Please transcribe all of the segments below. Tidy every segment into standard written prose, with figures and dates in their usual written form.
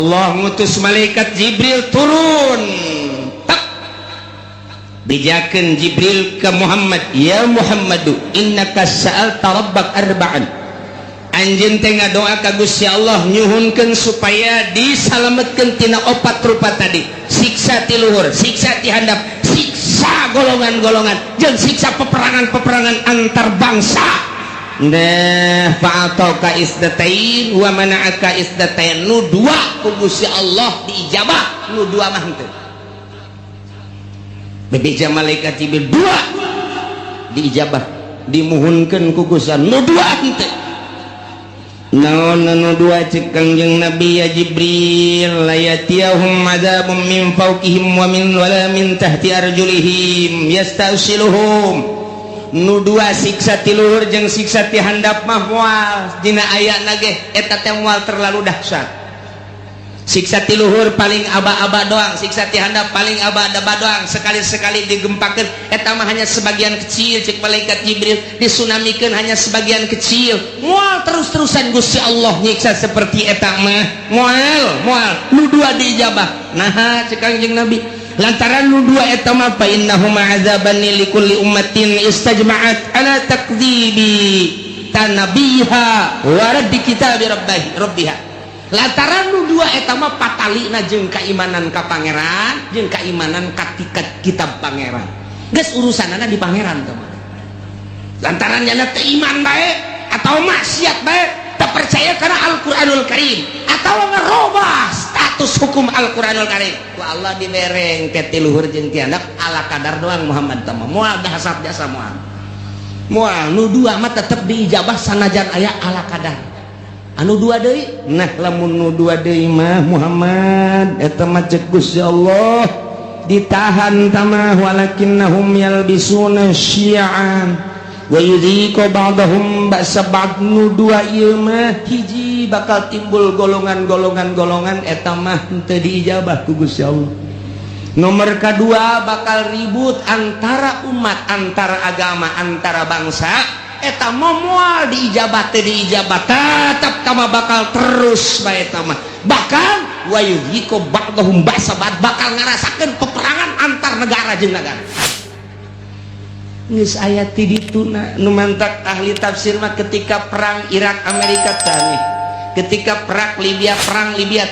Allah ngutus malaikat Jibril turun, tak bijakeun Jibril ke Muhammad, ya Muhammadu innaka sa'alta rabbak arba'an, anjeun teh ngadoa ka Gusti Allah nyuhunkeun supaya disalametkeun tina opat rupa tadi, siksa ti luhur, siksa ti handap, siksa golongan-golongan, jeung siksa peperangan-peperangan antar bangsa. Nah, fa'atauka isdatain wa mana'aka isdatain, nu dua ku Gusti Allah diijabah, nu dua mah henteu. Bebeja malaikat Jibril dua diijabah, dimuhunkeun ku Gusti Allah, nu dua henteu. Naon nu dua cek Kangjeng Nabi ya Jibril, la yatiyahum adzabun min fawqihim wa min wala min tahti arjulihim yastausiluhum. Nu dua siksa ti luhur jeung siksa ti handap mah moal dina ayana ge eta teh moal terlalu dahsyat. Siksa ti luhur paling aba-aba doang, siksa ti handap paling aba-aba doang, sekali-sekali digempakeun eta mah hanya sebagian kecil cek malaikat Jibril, disunamikeun hanya sebagian kecil. Moal terus-terusan Gusti Allah nyiksa seperti eta mah moal nu dua diijabah. Nah cek Kangjeng Nabi lantaran nu dua eta mah fa innahum azaban likulli ummatin istajma'at ala takdzibi tanabiha wa raddi kitabi rabbiha. Lantaran nu dua eta mah patalina jeung kaimanan ka pangeran jeung kaimanan ka kitab pangeran. Geus urusanana di pangeran teh. Lantaran nya teu iman bae atau maksiat bae, teu percaya kana Al-Qur'anul Karim atau ngerobah status hukum Al-Quranul Karim ku Allah dibereng ke tiluhur jeung ti handap ala kadar doang Muhammad tama moal dahsyat jasa moal nu dua mah tetep diijabah sanajan aya ala kadar anu dua deui. Nah lamun nu dua deui mah Muhammad eta mah cek Gusti Allah ditahan tama walakinnahum yalbisuna syi'an wa yudhiqu ba'dahum ba'sa ba'd. Nu dua ieu mah hiji bakal timbul golongan-golongan eta mah teu diijabah ku Gusti Allah. Nomor kedua bakal ribut antara umat, antara agama, antara bangsa, eta mah moal diijabah teu diijabah tetep kama bakal terus bae eta mah. Bahkan wa yudhiqu ba'dahum ba'sa ba'd, bakal ngarasakeun peperangan antar negara jeung negara. Geus aya ti dituna nu mantak ahli tafsir mah ketika perang Irak Amerika tane, ketika perang Libya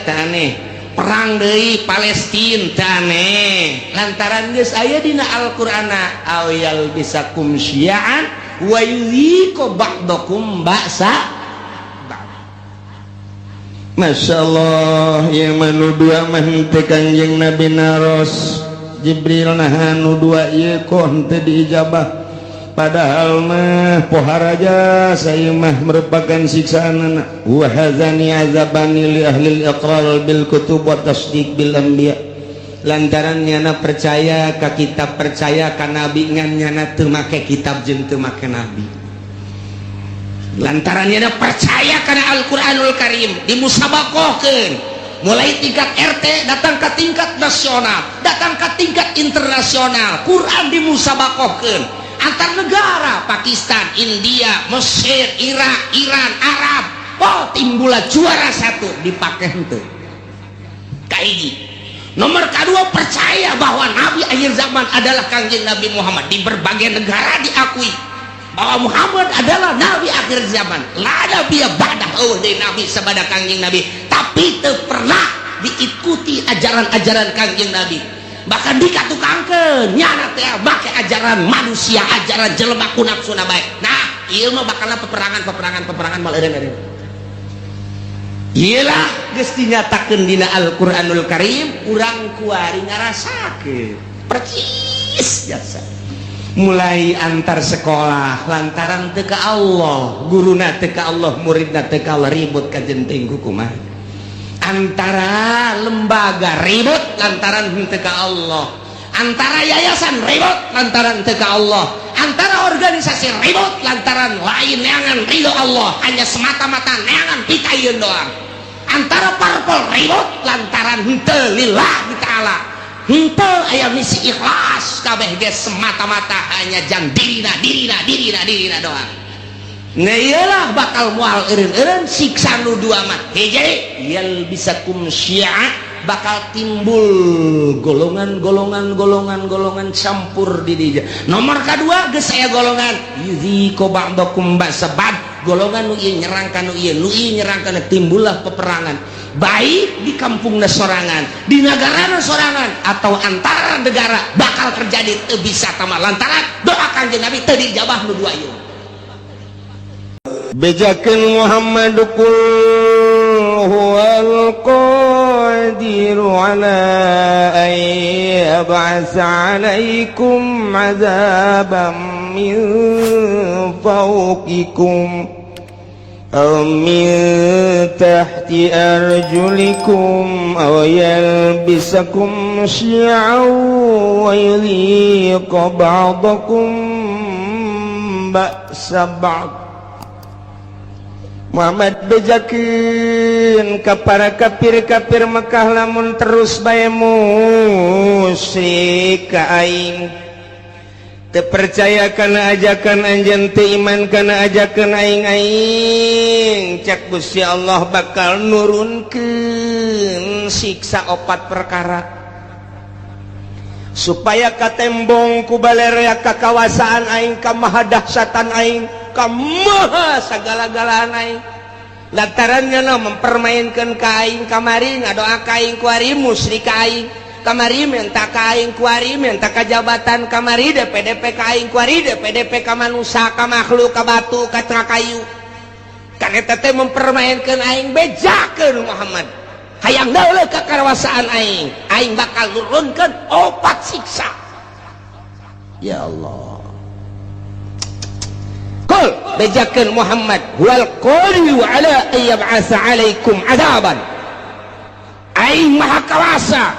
tane, perang deui Palestina tane, lantaran geus aya dina Al-Qur'ana aw yalbisakum syi'an wa yudhiqu ba'dakum ba'sa. Masyaallah ya manu dua mah teh Kanjeng Nabi naros Jibril nah nu dua ieu kok henteu diijabah, padahal mah poharaja saya mah merupakan siksaan. Wa hadzani azabani li ahli al-iqrar bil kutub wa tasdiq bil anbiya, lantaran nyana percaya ka kitab, percaya ka nabi ngan nyana teu make kitab jeung teu make nabi. Lantaran nyana percaya kana Al-Qur'anul Karim dimusabaqahkeun mulai tingkat RT datang ke tingkat nasional, datang ke tingkat internasional. Quran dimusabaqahkeun antar negara, Pakistan, India, Mesir, Irak, Iran, Arab. Oh timbullah juara satu dipake henteu kaiji. Nomor kedua percaya bahwa Nabi akhir zaman adalah Kangjeng Nabi Muhammad. Di berbagai negara diakui bahwa Muhammad adalah Nabi akhir zaman. La nabiyya ba'dahu, dari Nabi sabada Kangjeng Nabi, tapi teu pernah diikuti ajaran-ajaran Kangjeng Nabi. Bahkan dikatukangkeun nyana teh make ajaran manusia, ajaran jelema ku nafsuna bae. Nah ieu mah bakalna peperangan mal eureun-eureun. Iyalah geus dinyatakeun dina Al-Qur'anul Karim, urang kuari ngarasakeun percis jasa. Mulai antar sekolah lantaran teu ka Allah, guruna teu ka Allah, muridna teu ka Allah, ribut ka jenting kumaha. Antara lembaga ribut lantaran henteu ka Allah, antara yayasan ribut lantaran teu ka Allah, antara organisasi ribut lantaran lain neangan ridho Allah, hanya semata-mata neangan pitayeun doang. Antara parpol ribut lantaran henteu lillahi ta'ala, henteu aya misi ikhlas, kabeh ge semata-mata hanya jang dirina doang. iyalah bakal mual eureun siksa nu dua mah. Hiji yal bisakum syi'a, bakal timbul golongan campur di dieu. Nomor kedua geus aya golongan yudhiqu ba'dakum ba'sabad, golongan nu ieu nyerang ka nu ieu nyerang kana, timbullah peperangan baik di kampungna sorangan, di negarana sorangan, atau antara negara bakal terjadi teu bisa tamah lantaran doa Kanjeng Nabi teu dijabah nu dua ieu. Bejakeun Muhammad qul huwal qadiru ala an yab'atsa 'alaikum 'adzaban min fawqikum aw min tahti arjulikum aw yalbisakum syi'an wa yudhiqa ba'dakum ba'sa ba'd. Muhammad bejakeun ka para kafir-kafir Mekah lamun terus bae musyrik ka aing, teu percaya kana ajakan anjeun, teu iman kana ajakan aing, cak Gusti Allah bakal nurunkeun siksa 4 perkara supaya katembong ku balerea kakawasaan aing, ka maha dahsyatan aing, ka maha sagala-galaan aing. Lantarannya mempermainkan ka aing kamari, ngadoa ka aing kuari musyrik ka aing, kamari minta ka aing kuari minta ka jabatan, kamari DPDP ka aing kuari DPDP ka manusia, ka makhluk, ka batu, ka kayu. Kan eta teh mempermainkan aing. Bejakeun Muhammad hayang dauleuh ka karawasaan aing, aing bakal nurunkeun 4 siksa. Ya Allah, qul bejakeun Muhammad wal qadiru ala an yab'atsa 'alaikum 'adzaban, aing maha kawasa,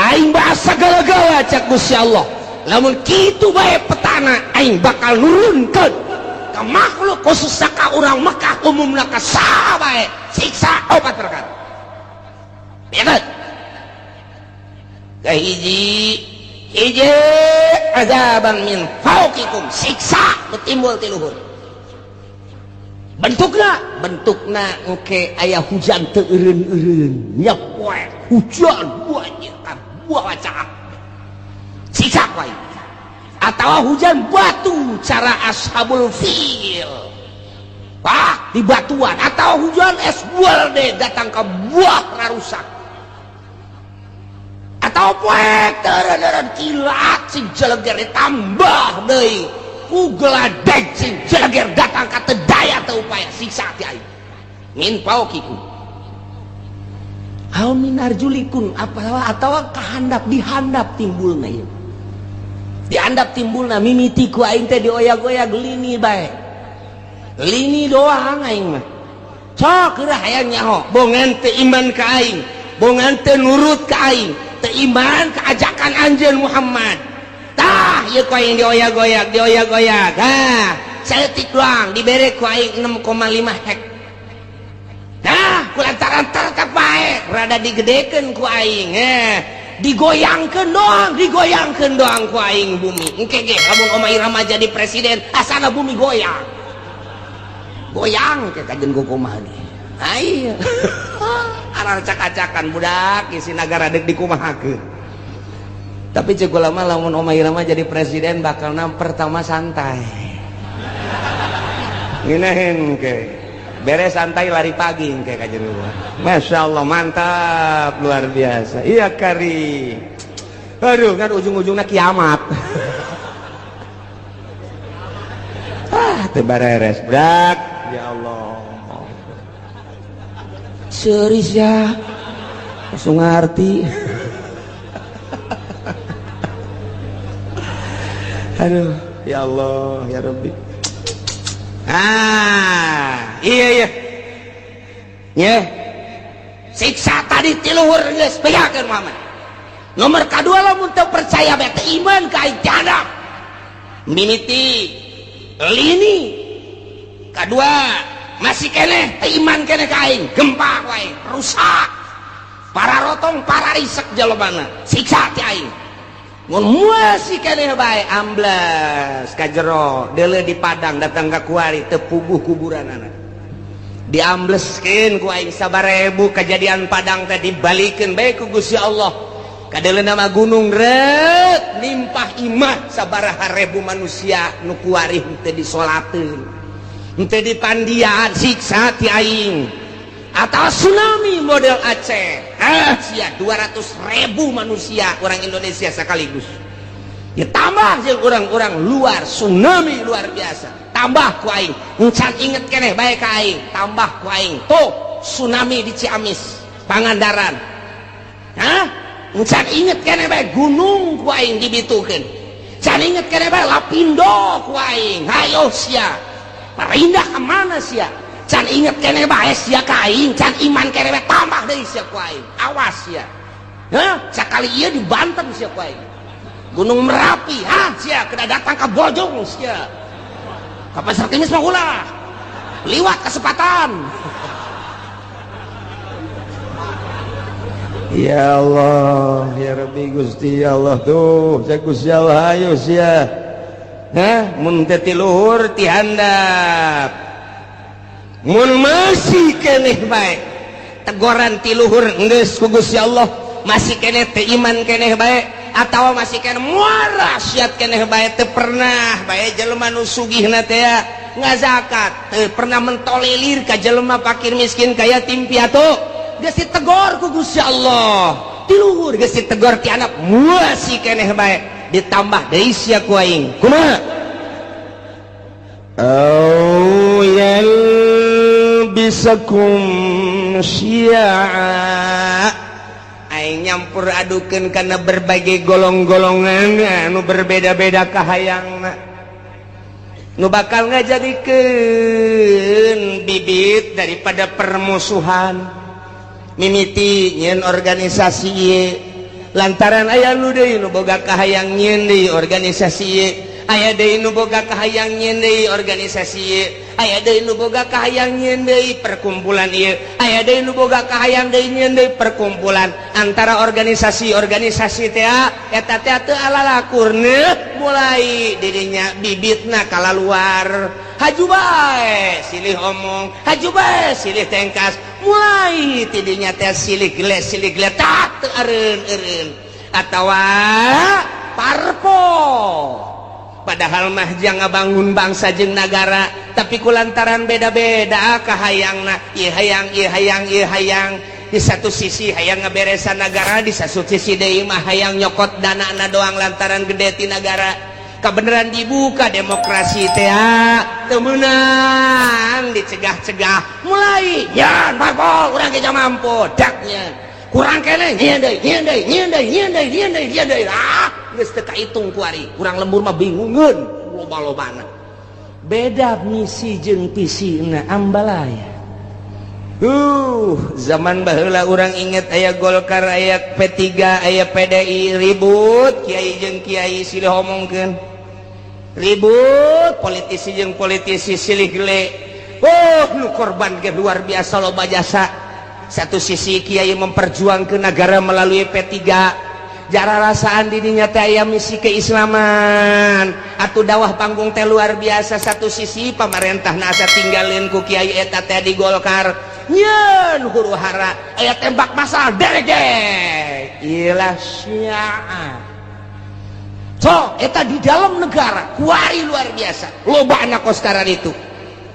aing bahasa segala-gala cak Gusti Allah, lamun kitu bae petana aing bakal nurunkeun ka makhluk khususna ka urang Mekah umumna ka saha bae siksa 4 perkara. Betul. Kahiji azaban min fauqikum, siksa timbul ti luhur. Bentukna engke aya hujan teu eureun-eureun, nya poe hujan banyak buaca. Siksa poe. Atawa hujan batu cara ashabul fil. Di batuan, atau hujan es buah deh datang ke buah rarusak, atau poek terang kilat si jeleger ditambah deh kugeladek si jeleger datang ke tedaya atau upaya siksa ti aing min paukiku aw min arjulikun, atau kahandap dihandap timbulna ieu, dihandap timbulna mimiti ku aing teh dioyag-oyag lini bae. Lini doang aing mah sok geura hayang nyaho, bongan teu iman ka aing, bongan teu nurut ka aing, teu iman ka ajakan anjeun Muhammad. Tah ieu ku aing dioyag-oyag saeutik doang dibere ku aing 6,5 hek. Nah kulantaran tertep bae rada digedekeun ku aing, digoyangkeun doang ku aing bumi. Engke ge lamun Omah Irama jadi presiden asana bumi goyang kayak kajen kumaha ge. Ai. Arang cak-cakan budak isi nagara dek dikumahakeun. Tapi ceuk lama lamun Omah Irama jadi presiden bakal pertama santai. Ngeunaheun ke. Beres santai lari pagi kayak kajen kumaha. Masya Allah mantap luar biasa. Iya kari. Aduh kan ujung-ujungnya kiamat. Teu bareres brak. Ya Allah, serius ya, langsung ngerti. Aduh, ya Allah, ya Rabbi. Iya, ya. Siksa tadi tiluhur geus bejakeun Muhammad. Nomor kedua lamun teu percaya bae iman ka aing tiadap. Mimiti lini. Kedua masih kene iman kene ka aing, gempa wae rusak, para rotong para risek jelebana siksa ti aing. masih keneh bae amblas ka jero deuleu di Padang datang ka kuari teu puguh kuburan anak diambleskeun ku aing 1000 kejadian Padang teh dibalikeun bae ku Gusti Allah ka deuleu nama gunung rek limpah imah sabaraha ribu manusia nu kuari teu disolateun teu dipandian siksa ti aing atau tsunami model Aceh sia 200.000 manusia orang Indonesia sekaligus ya tambah jeung orang-orang luar tsunami luar biasa tambah ku aing encan inget keneh bae ka aing tambah ku aing tuh tsunami di Ciamis Pangandaran encan inget keneh bae gunung ku aing dibitukeun can inget keneh bae Lapindo ku aing hayo sia parindah ka mana sia can inget kene bae sia ka aing can iman kene bae tambah deui sia ku aing awas sia sakali ieu di Banten sia ku aing Gunung Merapi sia kena datang ke Bojong sia ka Pasar Timis mah ulah liwat kesempatan ya Allah ya Rabbi Gusti ya Allah tuh cek Gusti Allah ayo sia mun teh ti luhur ti handap mun masih keneh bae teguran ti luhur geus ku Gusti Allah masih keneh teu iman keneh bae atawa masih keneh muara syat keneh bae teu pernah bae jelema nu sugihna teh ngazakat teu pernah mentolelir ka jelema fakir miskin ka yatim piatu geus ditegor ku Gusti Allah ti luhur geus ditegor ti anak masih keneh bae ditambah deui sia ku aing kumaha bisakum syi'a aing nyampur adukeun kana berbagai golong-golongan anu berbeda-beda kahayangna nu bakal ngajadikeun bibit daripada permusuhan mimiti nyeun organisasi ieu lantaran aya nu deui nu boga kahayang nyeun deui organisasi ieu aya deui nu boga kahayang nyeun deui organisasi ieu aya deui nu boga kahayang nyeun deui perkumpulan ieu aya deui nu boga kahayang deui nyeun deui perkumpulan antara organisasi-organisasi teh eta teh teu alalakurna mulai didinya bibitna kalaluar haju bae silih omong haju bae silih tengkas mulai tidinya teh silih geles tak teu eureun atawa parpo padahal mah jang ngabangun bangsa jeung nagara tapi kulantaran beda-beda kahayangna ieu hayang di satu sisi hayang ngaberesan negara di satu sisi deui mah hayang nyokot danana doang lantaran gede ti negara kabeneran dibuka demokrasi teh teu meunang dicegah-cegah mulai nyan parpol urang ge mampu daknya kurang kene nyeun deui geus teu kahitung kuari urang lembur mah bingungeun loba-lobana beda misi jeung visina ambalaya zaman baheula urang inget aya Golkar aya P3 aya PDI ribut kiai jeung kiai silih omongkeun ribut politisi jeung politisi silih gele nu korban ge luar biasa loba jasa satu sisi kiai memperjuangkeun negara melalui P3 jara rasaan didinya teh aya misi keislaman atuh dawah panggung teh luar biasa satu sisi pamarentahna asa tinggalin ku kiai eta teh di Golkar nyeun huru hara aya tembak masal derege ilah syiah so eta di dalam negara kuari luar biasa loba anak kostaran itu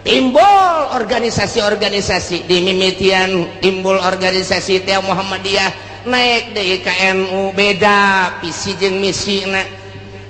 timbul organisasi-organisasi di mimitian timbul organisasi teh Muhammadiyah naik deui ka NU beda visi jeung misina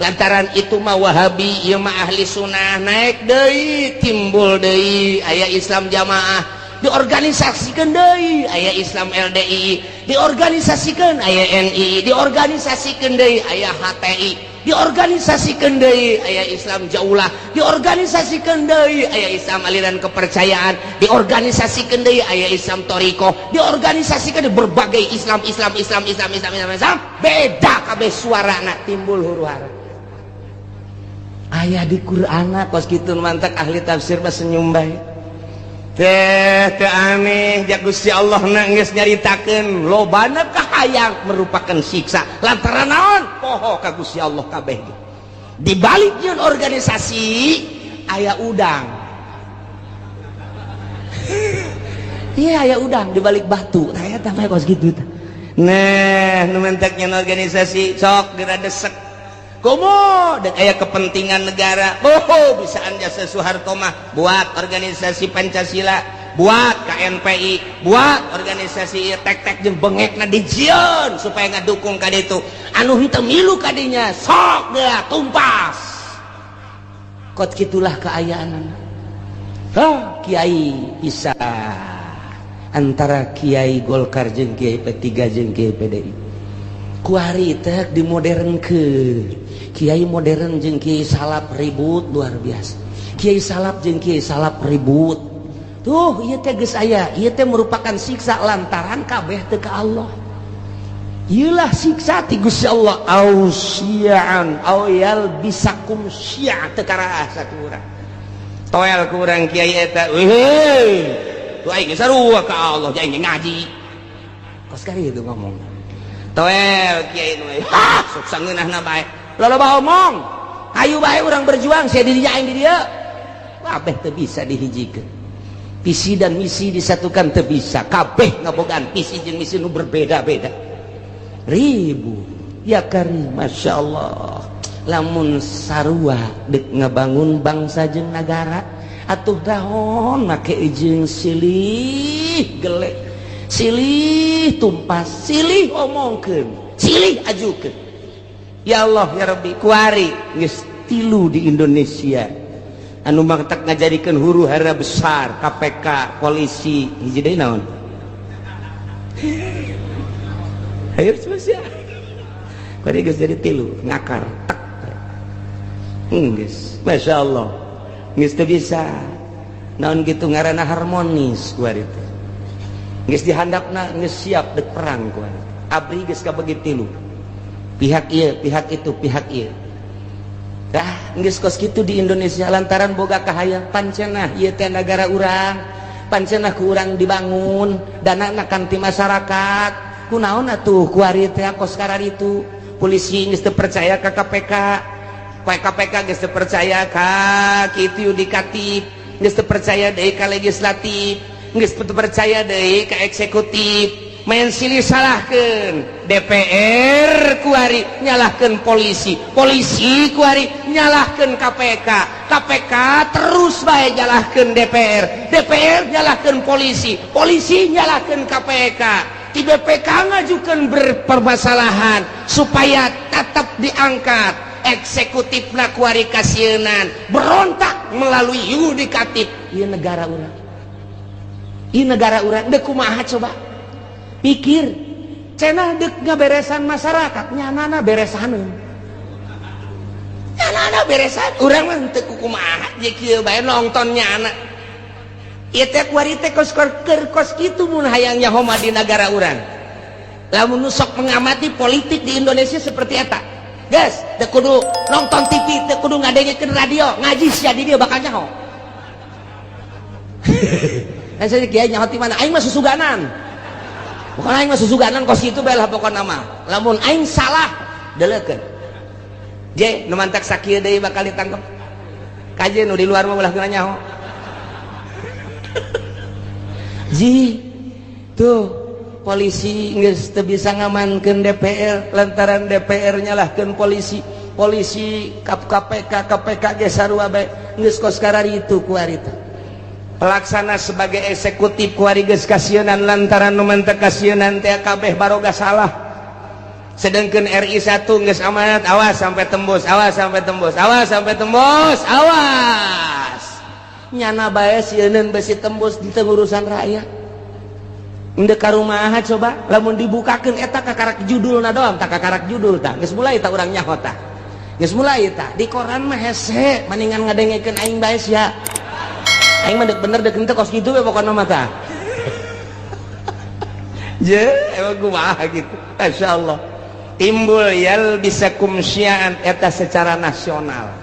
lantaran itu mah Wahabi ieu mah ahli sunnah naik deui timbul deui aya Islam Jamaah diorganisasikeun deui aya Islam LDI diorganisasikeun aya NI diorganisasikeun deui aya HTI diorganisasikeun deui aya Islam Jaulah diorganisasikeun deui aya Islam aliran kepercayaan diorganisasikeun deui aya Islam Thariqah diorganisasikeun berbagai Islam beda kabeh suarana timbul huru-hara aya di Qur'ana kos kitu mantak ahli tafsir mah senyum bae teh aneh ja Gusti Allah na geus nyaritakeun lobana kahayang merupakan siksa lantaran naon poho ka Gusti Allah kabeh. Di balik jeung organisasi aya udang. Iya aya udang di balik batu. Tah eta mah kos kitu tah. Nah, nu mentek nyen organisasi sok diradesek. Komo dan aya kepentingan negara. Oh, bisaan jasa Soeharto mah buat organisasi Pancasila, buat KNPI, buat organisasi tek-tek jeung bengekna dijieun supaya ngadukung ka ditu. Anu henteu milu ka dinya, sok dia tumpas. Kot kitulah keayaan. Oh, kiai bisa antara kiai Golkar jeung kiai P3 jeung kiai PDI. Kuari teh dimodernkeun. Kiai modern jeung kiai salap ribut luar biasa. Kiai salap jeung kiai salap ribut. Tuh, ieu teh geus aya, ieu teh merupakan siksa lantaran kabeh teu ka Allah. Ieulah siksa ti Gusti Allah. Ausiaan au yalbisakum syi'a teu karaha sakurang. Toel ku urang kiai eta, weh. Tuh aing sarua ka Allah, jeung ngaji. Kos kari itu ngomong. Toel kiai nu sok sangeunahna bae. Loba omong. Ayo bae urang berjuang, saya di dinya aing di dieu. Kabeh teu bisa dihijikeun. Visi dan misi disatukan teu bisa. Kabeh ngabogaan visi jeung misi nu berbeda-beda. Ribu ya karim, masya Allah. Lamun sarua dek ngabangun bangsa jeung negara, atuh daon make jeung silih gelek, silih tumpas, silih omongkeun, silih ajukeun. Ya Allah ya Rabbi, kuari geus 3 di Indonesia anu mangtak ngajadikeun huru hara besar KPK, polisi, hiji deui naon? Hayu sia. Kuari geus jadi 3 ngakar tek. Geus, masya Allah. Geus teu bisa. Naon kitu ngaranna harmonis kuari teh. Geus dihandapna geus siap dek perang kuari. Abri geus kabagi 3. Pihak iya, pihak itu, pihak iya. Dah, geus kos kitu di Indonesia lantaran boga kahayang pancenah ieu teh negara urang, pancenah ku urang dibangun, danana kan ti masyarakat. Kunaon atuh kuari teh kos kararitu. Polisi geus teu percaya ka KPK, KPK geus teu percaya ka kitu yudikatif, geus teu percaya deui ka legislatif, geus teu percaya deui ka eksekutif. Main silih salahkeun DPR kuari nyalahkeun polisi, polisi kuari nyalahkeun KPK, KPK terus bae nyalahkeun DPR, DPR nyalahkeun polisi, polisi nyalahkeun KPK. Ti BPK ngajukeun berpermasalahan supaya tetap diangkat, eksekutifna kuari kasienan berontak melalui yudikatif. Ieu negara urang, ieu negara urang deuk kumaha coba? Pikir cenah dek ngaberesan masyarakat nyanana beresaneun, nyanana beresan urang mah teu kumaha je kieu bae nonton nyana. Ieu teh kuari teh kos kitu mun hayang nyaho di negara urang. Lamun sok mengamati politik di Indonesia seperti eta, geus teu kudu nonton TV, teu kudu ngadengekeun radio, ngaji sia di dieu bakal nyaho. Saya kieu nyaho ti mana? Aing mah susuganan. Bukan aing mah susuganan kos kitu bae lah pokona mah. Lamun aing salah deleukeun. Je nu mantak sakieu deui bakal ditangkep. Kaje nu di luar mah ulah kena nyaho. Ji tuh polisi geus teu bisa ngamankeun DPR lantaran DPR nyalahkeun polisi, polisi KPK, KPK ge sarua bae geus kos kararitu ku ari teh. Pelaksana sebagai eksekutif kuari geus kasienan lantaran nu mentek kasienan teh kabeh baroga salah. Sedengkeun RI 1 geus amanat, awas sampai tembus, awas sampai tembus, awas sampai tembus, awas. Nyana bae sieun besi tembus di urusan rakyat. Endeu ka rumaha coba, lamun dibukakeun eta kakarak judulna doang, tak kakarak judul tah. Geus mulai tah urang nyaho tah. Geus mulai tah. Di koran mah hese, mendingan ngadengekeun aing bae sia. Aing mah bener dek henteu kos kitu we pokona mah tah. Je, emang kumaha gitu. Masyaallah. Timbul yalbisakum syi'an eta secara nasional.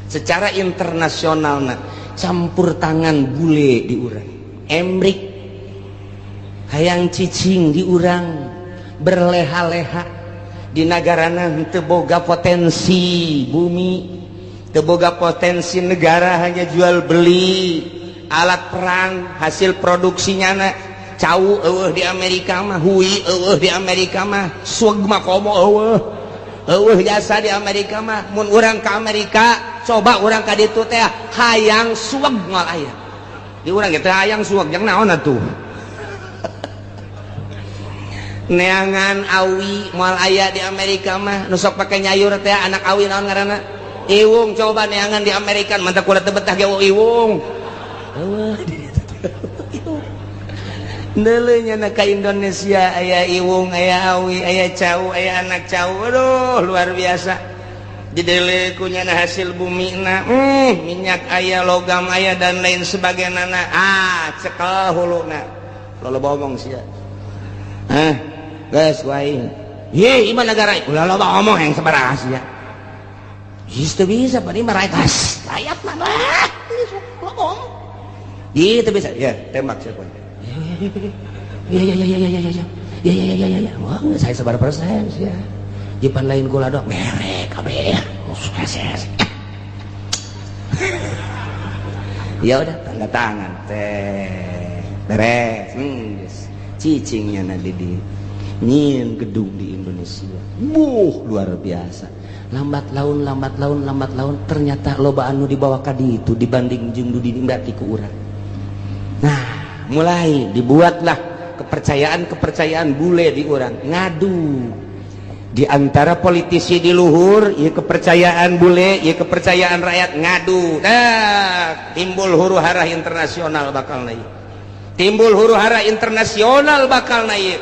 Secara internasional campur tangan bule di urang. Emrik hayang cicing di urang berleha-leha. di negarana teu boga potensi bumi, teu boga potensi negara, hanya jual beli alat perang, hasil produksinya na cau di Amerika mah, hui di Amerika mah, sueg mah komo jasa di Amerika mah. Mun urang ke Amerika coba urang ka ditu teh hayang sueg moal aya di urang teh hayang sueg jeung naon atuh neangan awi moal aya di Amerika mah, nu sok pake nyayur teh anak awi naon ngaranna iwung. Coba neangan di Amerika mantap kuda teu betah ge iwung Neuleunya na ka Indonesia aya iwung, aya awi, aya cau, aya anak cau, aduh luar biasa. Dideuleu ku nya hasil bumi na, minyak aya, logam aya dan lain sebagainya na. Cekel huluna. Loba omong sia. Geus ku aing. Ye, ieu negara ulah loba omong yang sabaraha sia. Geus teu bisa bari mah rakyat. Rakyat mah loba omong. Ieu teu bisa. Ya, tembak sia. Ya. Wah, saya sebar persen ya. Jipan lain gula dong. Merek kabeh. Ya udah tanda tangan teh. Beres. Cicingnya nanti di nyin gedung di Indonesia. Luar biasa. Lambat laun ternyata loba anu dibawa ka ditu dibanding jeung nu dinimbrati ku urang. Nah, mulai dibuatlah kepercayaan bule di orang ngadu di antara politisi di luhur, ya kepercayaan bule, ya kepercayaan rakyat ngadu. Timbul huru-hara internasional bakal naik.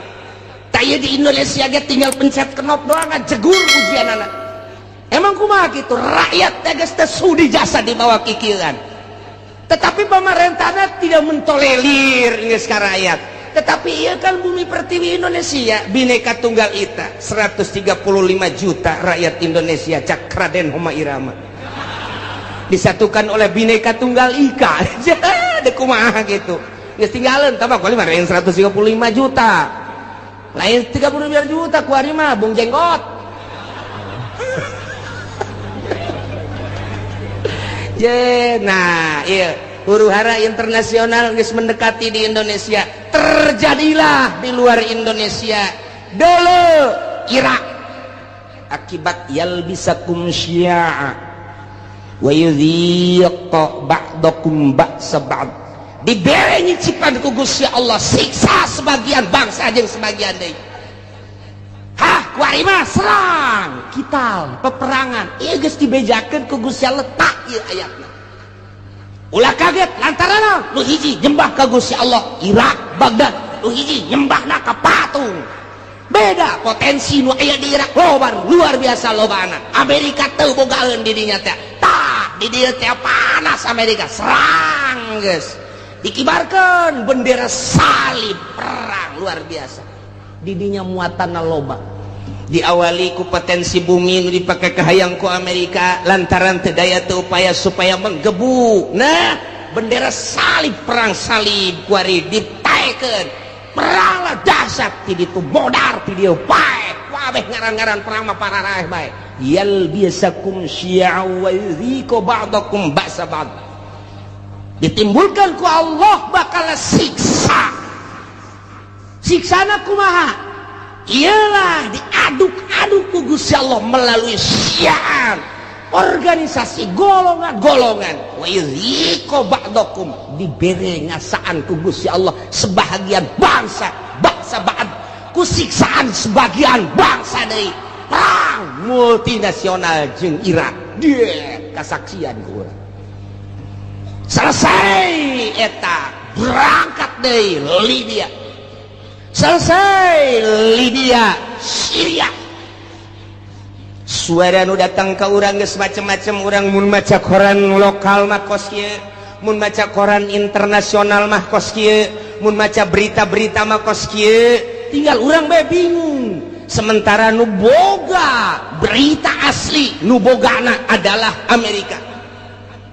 Taya di Indonesia ge tinggal pencet knop doang jegur ujian anak. Emang kumaha gitu, rakyat geus teh sudi jasa di bawah kikieuan. Tetapi pemerintahnya tidak mentolerir geus ka rakyat. Tetapi iya kan bumi pertiwi Indonesia, Bhinneka Tunggal Ika, 135 juta rakyat Indonesia, cak Raden Rhoma Irama. Disatukan oleh Bhinneka Tunggal Ika. Jadi kumaha gitu. Geus tinggalin tambah kali mah 135 juta. Lain 35 juta ku ari mah bung jenggot. Nah, iya, huru-hara internasional geus mendekati di Indonesia. Terjadilah di luar Indonesia dulu Irak akibat yalbisakum syi'a wa yudhiqa ba'dakum ba'sa ba'd. Dibere nyicipan ku Gusti Allah siksa sebagian bangsa jeung sebagian deui. Kuari mah serang, kital, peperangan. Ieu geus dibejakeun ku Gusti Allah tak ieu ayatna. Ulah kaget lantaran nu hiji nyembah ka Gusti Allah Irak, Baghdad, nu hiji nyembahna ka patung. Beda potensi nu aya di Irak luar biasa lobana. Amerika teu bogaeun di dinya teh. Tah, di dieu teh panas Amerika, serang geus. Dikibarkeun bendera salib perang luar biasa. Di dinya muatanna loba. Diawali ku potensi bumi nu dipake kahayang ku Amerika lantaran teu daya teu upaya supaya menggebu. Nah, bendera salib perang salib kuari dipaekeun. Perang lah dahsyat ti ditu bodar ti dieu pae. Kabeh ngaran-ngaran perang mah pararaeh bae. Yalbisakum syi'a wa yudhiqa ba'dakum ba'sa ba'd. Ditimbulkan ku Allah bakal siksa. Siksana kumaha? Ialah diaduk-aduk ku Gusti Allah melalui syiar organisasi golongan-golongan. Wa yudhiqa ba'dakum, dibere ngasaan ku Gusti Allah sebahagian bangsa ba'd ku siksaan sebagian bangsa deui. Perang multinasional jeung Irak dia kasaksian ku urang. Selesai eta berangkat deui Libya. Selesai Libya, Syria. Suara nu datang ke urang geus macam-macam. Urang mun maca koran lokal mah kos kieu, mun maca koran internasional mah kos kieu, mun maca berita-berita mah kos kieu. Tinggal urang bae bingung. Sementara nu boga berita asli, nu bogana adalah Amerika.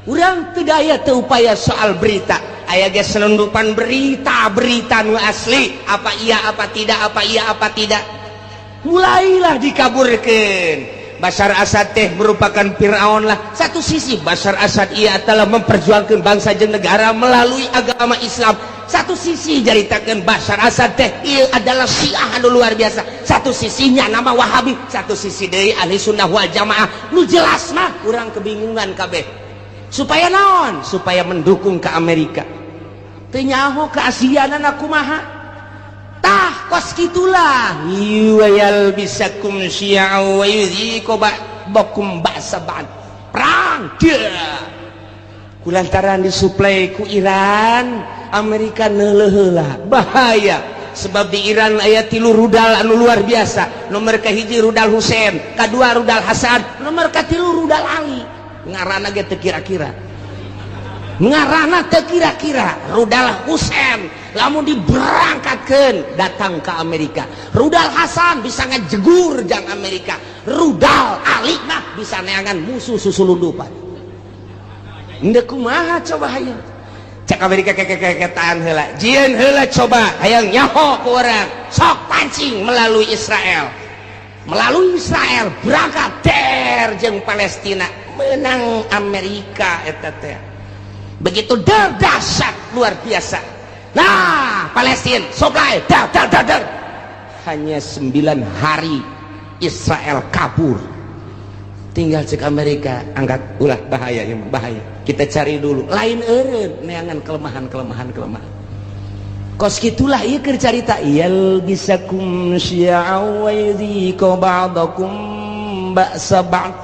Urang teu daya teu upaya soal berita. Aya ge selundupan berita nu asli, apa iya apa tidak, apa iya apa tidak. mulailah dikaburkan. Bashar Asad teh merupakan Fir'aun lah. Satu sisi Bashar Asad ia telah memperjuangkan bangsa jeung negara melalui agama Islam. Satu sisi jaritakeun Bashar Asad teh ia adalah Syiah anu luar biasa. Satu sisinya nama Wahabi, satu sisi deui Ahli Sunnah wal Jamaah. Nu jelas mah urang kebingungan kabeh. Supaya naon? Supaya mendukung ke Amerika. Teu nyaho keasianana kumaha? Tah kos gitulah yuwayal bisakum syi'a wa yudhiqu ba'dakum ba'sa ba'd. Perang dia kulantaran disuplai ku Iran, Amerika neuleuh heula bahaya. Sebab di Iran aya 3 rudal anu luar biasa. Nomor kahiji rudal Husein, kadua rudal Hasan, nomor katilu rudal Ali. Ngaranna ge teu kira-kira. Ngaranna teu kira-kira. Rudal Husein lamun diberangkatkeun datang ke Amerika. Rudal Hasan bisa ngajegur jang Amerika. Rudal Ali mah bisa neangan musuh susulundupan. Endeu kumaha coba hayang. Cak Amerika keketaan heula. Jieun heula coba hayang nyaho ku urang. Sok pancing melalui Israel. Melalui Israel berangkat der jeung Palestina. Menang Amerika eta teh. Begitu dahsyat luar biasa. Nah, Palestina supply dar. Hanya 9 hari Israel kabur. Tinggal cek Amerika angkat ulah bahaya yang bahaya. Kita cari dulu. Lain eureun neangan kelemahan. Kos gitulah ieu keur carita yal bisakum syi'a wa yudhiqu ba'dakum ba'sa ba'd.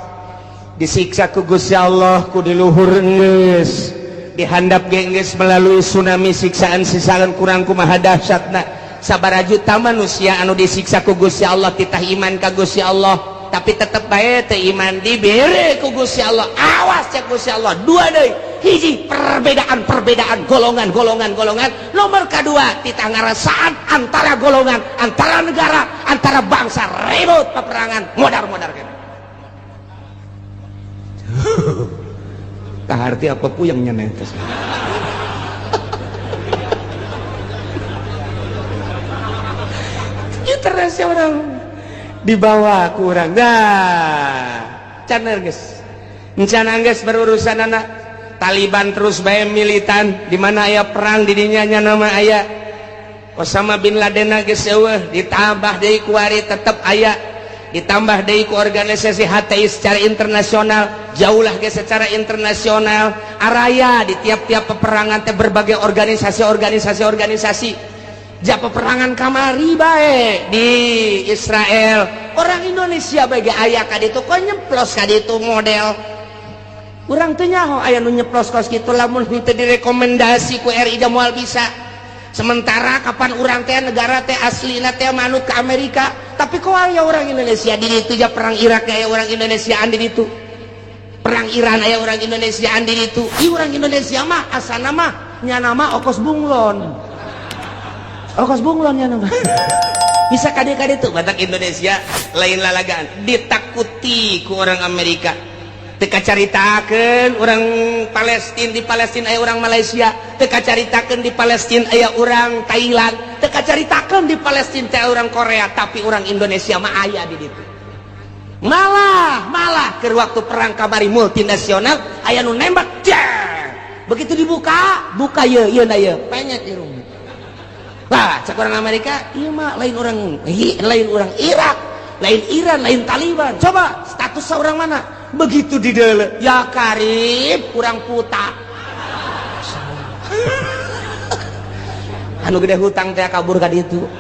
Disiksa ku Gusti Allah ku di luhur geus. Dihandap geus melalui tsunami siksaan kurang kumaha dahsyatna. Sabaraha juta manusia anu disiksa ku Gusti Allah titah iman ka Gusti Allah, tapi tetep bae teu iman dibere ku Gusti Allah. Awas cek Gusti Allah. Dua deui. Hiji perbedaan golongan. Nomor kedua titah ngarasaan antara golongan, antara negara, antara bangsa ribut peperangan modar kene. Arti apa pun yang nyenetes. Internasional dibawa kurang caner geus berurusan anak Taliban terus bae militan di mana aya perang di dinya nama aya Osama bin Laden geus eueuh ditambah deui ku ari tetep aya ditambah deui ku organisasi HTI secara internasional jauhlah ge secara internasional araya di tiap-tiap peperangan teh berbagai organisasi ja peperangan kamari bae di Israel orang Indonesia bae aya ka ditu kok nyeplos ka ditu model urang teu nyaho aya nu nyeplos kos kitu lamun teu direkomendasi ku RI da moal bisa. Sementara kapan urang teh negara teh aslina teh manut ke Amerika, tapi kok aya orang Indonesia di ditu ja perang Irak aya orang Indonesiaan di ditu. Perang Iran aya orang Indonesiaan di ditu. Ieu orang Indonesia mah asana mah nya nama Okos Bunglon. Okos Bunglon nya nama. Bisa kade-kade tuh batak Indonesia lain lalagaan ditakuti ku orang Amerika. Teka caritakeun orang Palestina di Palestina aya orang Malaysia, teka caritakeun di Palestina aya orang Thailand, teka caritakeun di Palestina aya orang Korea, tapi orang Indonesia mah aya di ditu. Malah keur waktu perang kamari multinasional aya nu nembak jar. Begitu dibuka ieu na ieu penyet irung. Lah cak orang Amerika ieu mah lain orang Irak, lain Iran, lain Taliban. Coba status seorang mana? Begitu di dalam ya karib kurang puta anu gede hutang teh kabur ka ditu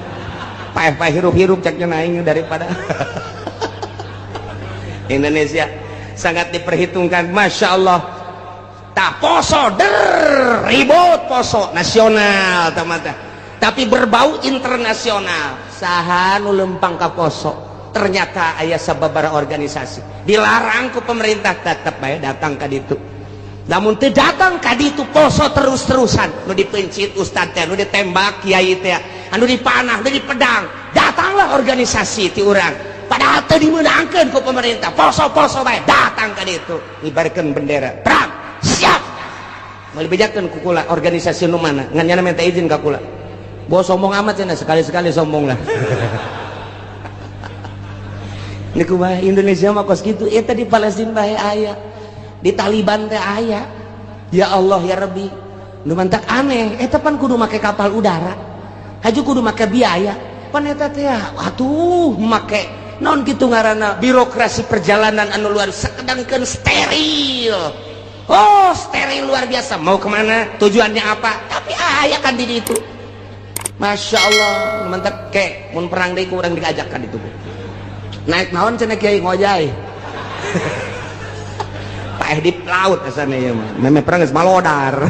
paeh hirup caknya naing daripada Indonesia sangat diperhitungkan. Masya Allah tak poso ribut poso nasional tamata tapi berbau internasional saha nu lempang ka poso. Ternyata ayah sababara organisasi dilarang ku pemerintah tetap bae datang ka ditu. Namun teu datang ka ditu poso terus-terusan nu dipencit ustad teh nu ditembak kiai teh anu dipanah nu dipedang datanglah organisasi ti urang padahal teu dimeunangkeun ku pemerintah poso bae datang ka ditu ngibarkeun bendera perang siap mau dibejakeun ku kula organisasi nu mana ngan nyana minta izin ka kula bos sombong amat cenah sekali-sekali sombong lah. niku mah Indonesia mah kos kitu. Eta di Palestina bae aya, di Taliban teh aya. Ya Allah ya Rabbi, nu mantak aneh eta pan kudu make kapal udara, haju kudu make biaya pan eta teh atuh make naon kitu ngaranna birokrasi perjalanan anu luar sakedangkeun steril. Oh steril luar biasa, mau kemana, tujuannya apa, tapi aya kan di ditu. Masya Allah, mantap kek mun perang deui kurang diajakkan itu. Naik naon cenah Kiai ngojay. Paeh di laut asana ieu mah. Meme perang geus malodar.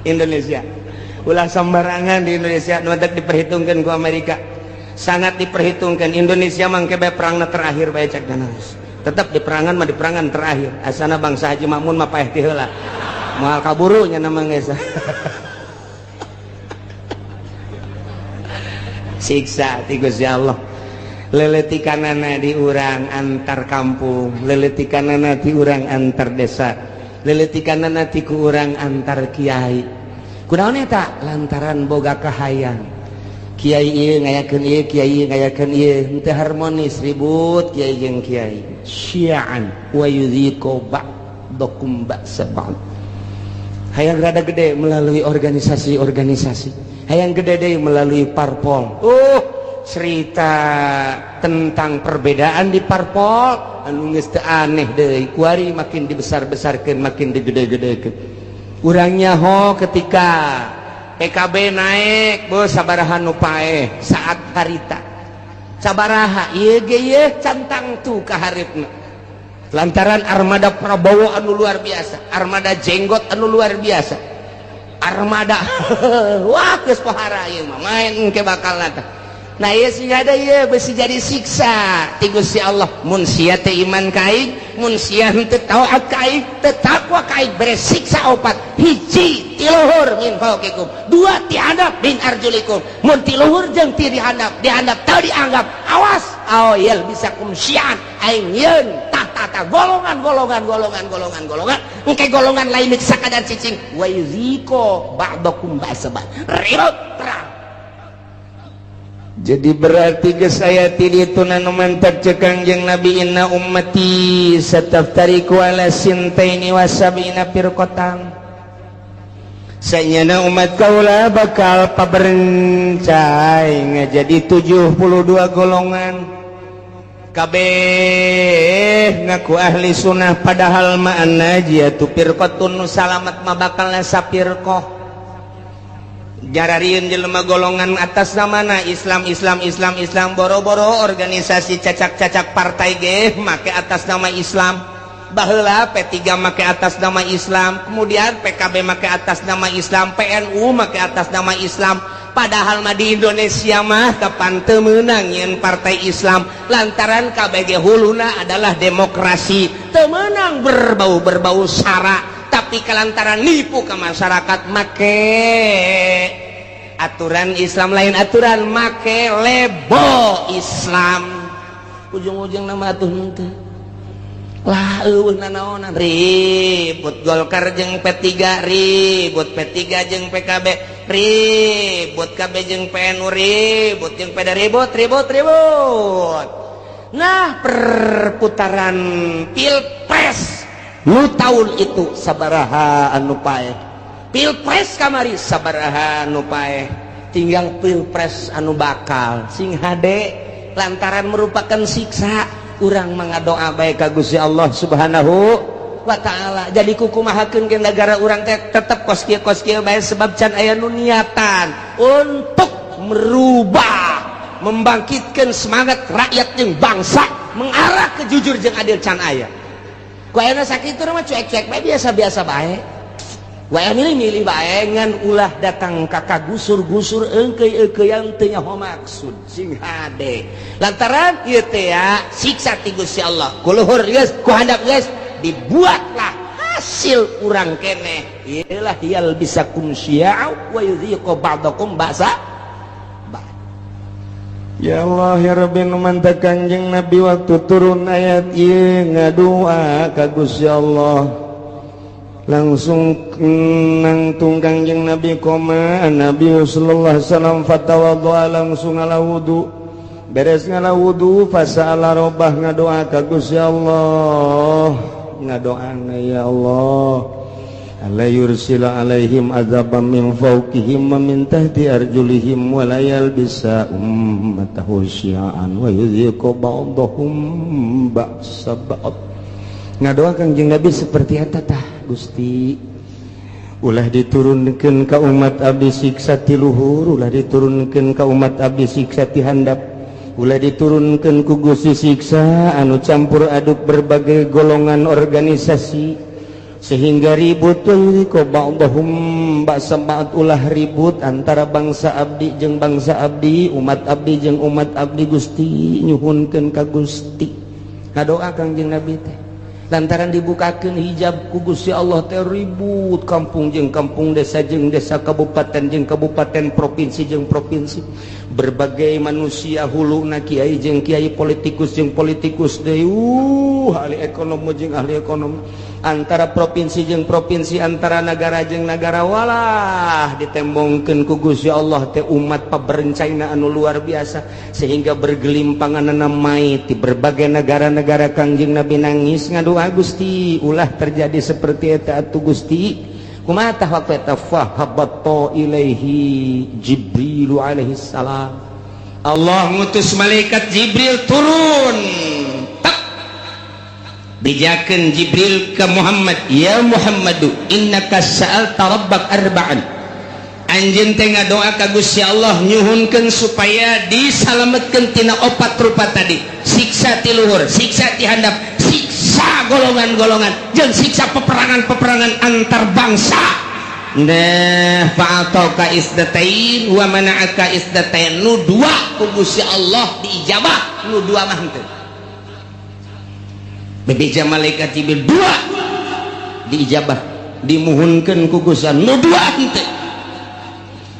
Indonesia. Ulah sembarangan di Indonesia nu hendak diperhitungkeun ku Amerika. Sangat diperhitungkan Indonesia mangke bae perangna terakhir bae cek danas. Tetap di perangan mah di perangan terakhir. Asana bangsa Haji Makmun mah paeh ti heula. Moal kaburu nya nama geus. Siksa ti Gusti Allah. Leletikanana di urang antar kampung, leletikanana ti urang antar desa, leletikanana ti ku urang antar kiai. Kunaon eta? Lantaran boga kahayang. Kiai ieu ngayakeun ieu, kiai ieu ngayakeun ieu, henteu harmonis, ribut kiai jeung kiai. Syi'an wa yudhiqu ba'dakum ba'sa ba'd. Hayang rada gede melalui organisasi-organisasi. Hayang gede deui melalui parpol. Cerita tentang perbedaan di parpol anu geus teu aneh deui, kuari makin dibesar-besarkeun, makin digede-gedekeun. Urangnya ho ketika PKB naik beuh sabaraha nu paeh saat harita. Sabaraha ieu ge ieu cantang tu ka hareupeuna. Lantaran armada Prabowo anu luar biasa, armada jenggot anu luar biasa. Armada wah geus pohara ieu mah main engke bakal nata. Nah ieu sing ada ieu besi jadi siksa ti Gusti Allah. Mun sia teh iman ka aing, mun sia henteu taat ka aing, teu takwa ka aing, bere siksa opat. Hiji ti luhur min fauqikum, dua ti handap min arjulikum. Mun ti luhur jeung ti dihandap teu dianggap, awas aoyel bisa kumsian aing yeun tata golongan engke golongan lain sakadar cicing wa yuziko ba'dakum ba'saban ribut perang. Jadi berarti geus aya ti ditu nu mantap cek Kangjeng Nabi, inna ummati sataftariqu ala sintaini wa sab'ina firqatan. Saenyana umat kaula bakal paberencai ngajadi 72 golongan. Kabeh ngaku ahli sunnah padahal ma'an najiyatu firqatun nu salamat mah bakalna sapirqah. Jararieun jelema golongan atas namana Islam boro-boro organisasi cacak-cacak partai ge make atas nama Islam. Baheula P3 make atas nama Islam, kemudian PKB make atas nama Islam, PNU make atas nama Islam. Padahal mah di Indonesia mah kapan teu meunang nyeun partai Islam lantaran kabeh ge huluna adalah demokrasi. Teu meunang berbau sara. Tapi kelantaran nipu ke masyarakat make aturan Islam lain aturan, make lebo Islam ujung-ujung nama atuh henteu lah eueuh nanaonan ribut Golkar jeung P3, ribut P3 jeung PKB, ribut KB jeung PNU, ribut jeung PD, ribut. Nah perputaran pilpres lu tahun itu sabaraha anu paeh, pilpres kamari sabaraha anu paeh, tinggal pilpres anu bakal sing hade lantaran merupakan siksa. Urang mangadoa bae ka Gusti Allah Subhanahu wa taala. Jadi kukumahakeun ke negara urang teh tetep kos kieu bae sebab can aya nu niatan untuk merubah, membangkitkan semangat rakyat jeung bangsa mengarah ke jujur jeung adil can aya. Ku ayeuna sakitu mah cuek-cuek bae biasa-biasa bae. Wae milih-milih bae ngan ulah datang ka gusur-gusur eungkeuy-eungkeuyan teu nyaho maksud sing hade. Lantaran ieu teh ya siksa ti Gusti Allah. Ku luhur geus, ku handap geus, dibuatlah hasil urang keneh. Iyalah yal bisa kumsya'u wa yudhiqu ba'dakum ba'sa. Ya Allah ya Rabbi nu mantap Kangjeng Nabi waktu turun ayat ieu ngadua ka Gusti Allah langsung nangtung Kangjeng Nabi koma Nabi sallallahu alaihi wasallam fatawaddoa langsung ala wudu beres ngala wudu fasala robah ngadoa ka Gusti Allah ngadoana ya Allah alla yursila alaihim azaban min fawqihim wa min tahti arjulihim wa la yalbisa ummatahu syi'an wa yudhiqu ba'dahum ba'sa ba'd. Ngadoa Kangjeng Nabi seperti eta tah Gusti, ulah diturunkeun ka umat abdi siksa ti luhur, ulah diturunkeun ka umat abdi siksa ti handap, ulah diturunkeun ku Gusti siksa anu campur aduk berbagai golongan organisasi sehingga ribut ko ba'dahum ba'sa ba'd, ulah ribut antara bangsa abdi jeung bangsa abdi, umat abdi jeung umat abdi. Gusti nyuhunkeun ka Gusti. Ngadoa Kangjeng Nabi teh lantaran dibukakeun hijab ku Gusti Allah teh ribut kampung jeung kampung, desa jeung desa, kabupaten jeung kabupaten, provinsi jeung provinsi, berbagai manusia huluna kiai jeung kiai, politikus jeung politikus deui, ahli ekonomi jeung ahli ekonomi, antara provinsi jeung provinsi, antara negara jeung negara, walah ditembongkeun ku Gusti Allah teh umat paberencana anu luar biasa sehingga bergelimpangan mai ti berbagai negara-negara. Kangjeng Nabi nangis ngadoa Gusti ulah terjadi seperti eta atuh Gusti. Kumaha tah waktu eta fahabatta ilaihi Jibril alaihi salam, Allah ngutus malaikat Jibril turun tak bijakeun Jibril ke Muhammad, ya Muhammadu innaka sa'alta rabbak arba'an, anjeun teh ngadoa ka Gusti Allah nyuhunkeun supaya disalametkeun tina opat rupa tadi, siksa ti luhur, siksa ti handap, siksa golongan-golongan jeung siksa peperangan-peperangan antar bangsa. Nah fa'ataka isdatain wa mana'aka isdatain, nu dua ku Gusti Allah diijabah, nu dua mah henteu. Bebeja malaikat Jibril dua diijabah dimuhunkeun ku Gusti Allah, nu dua henteu.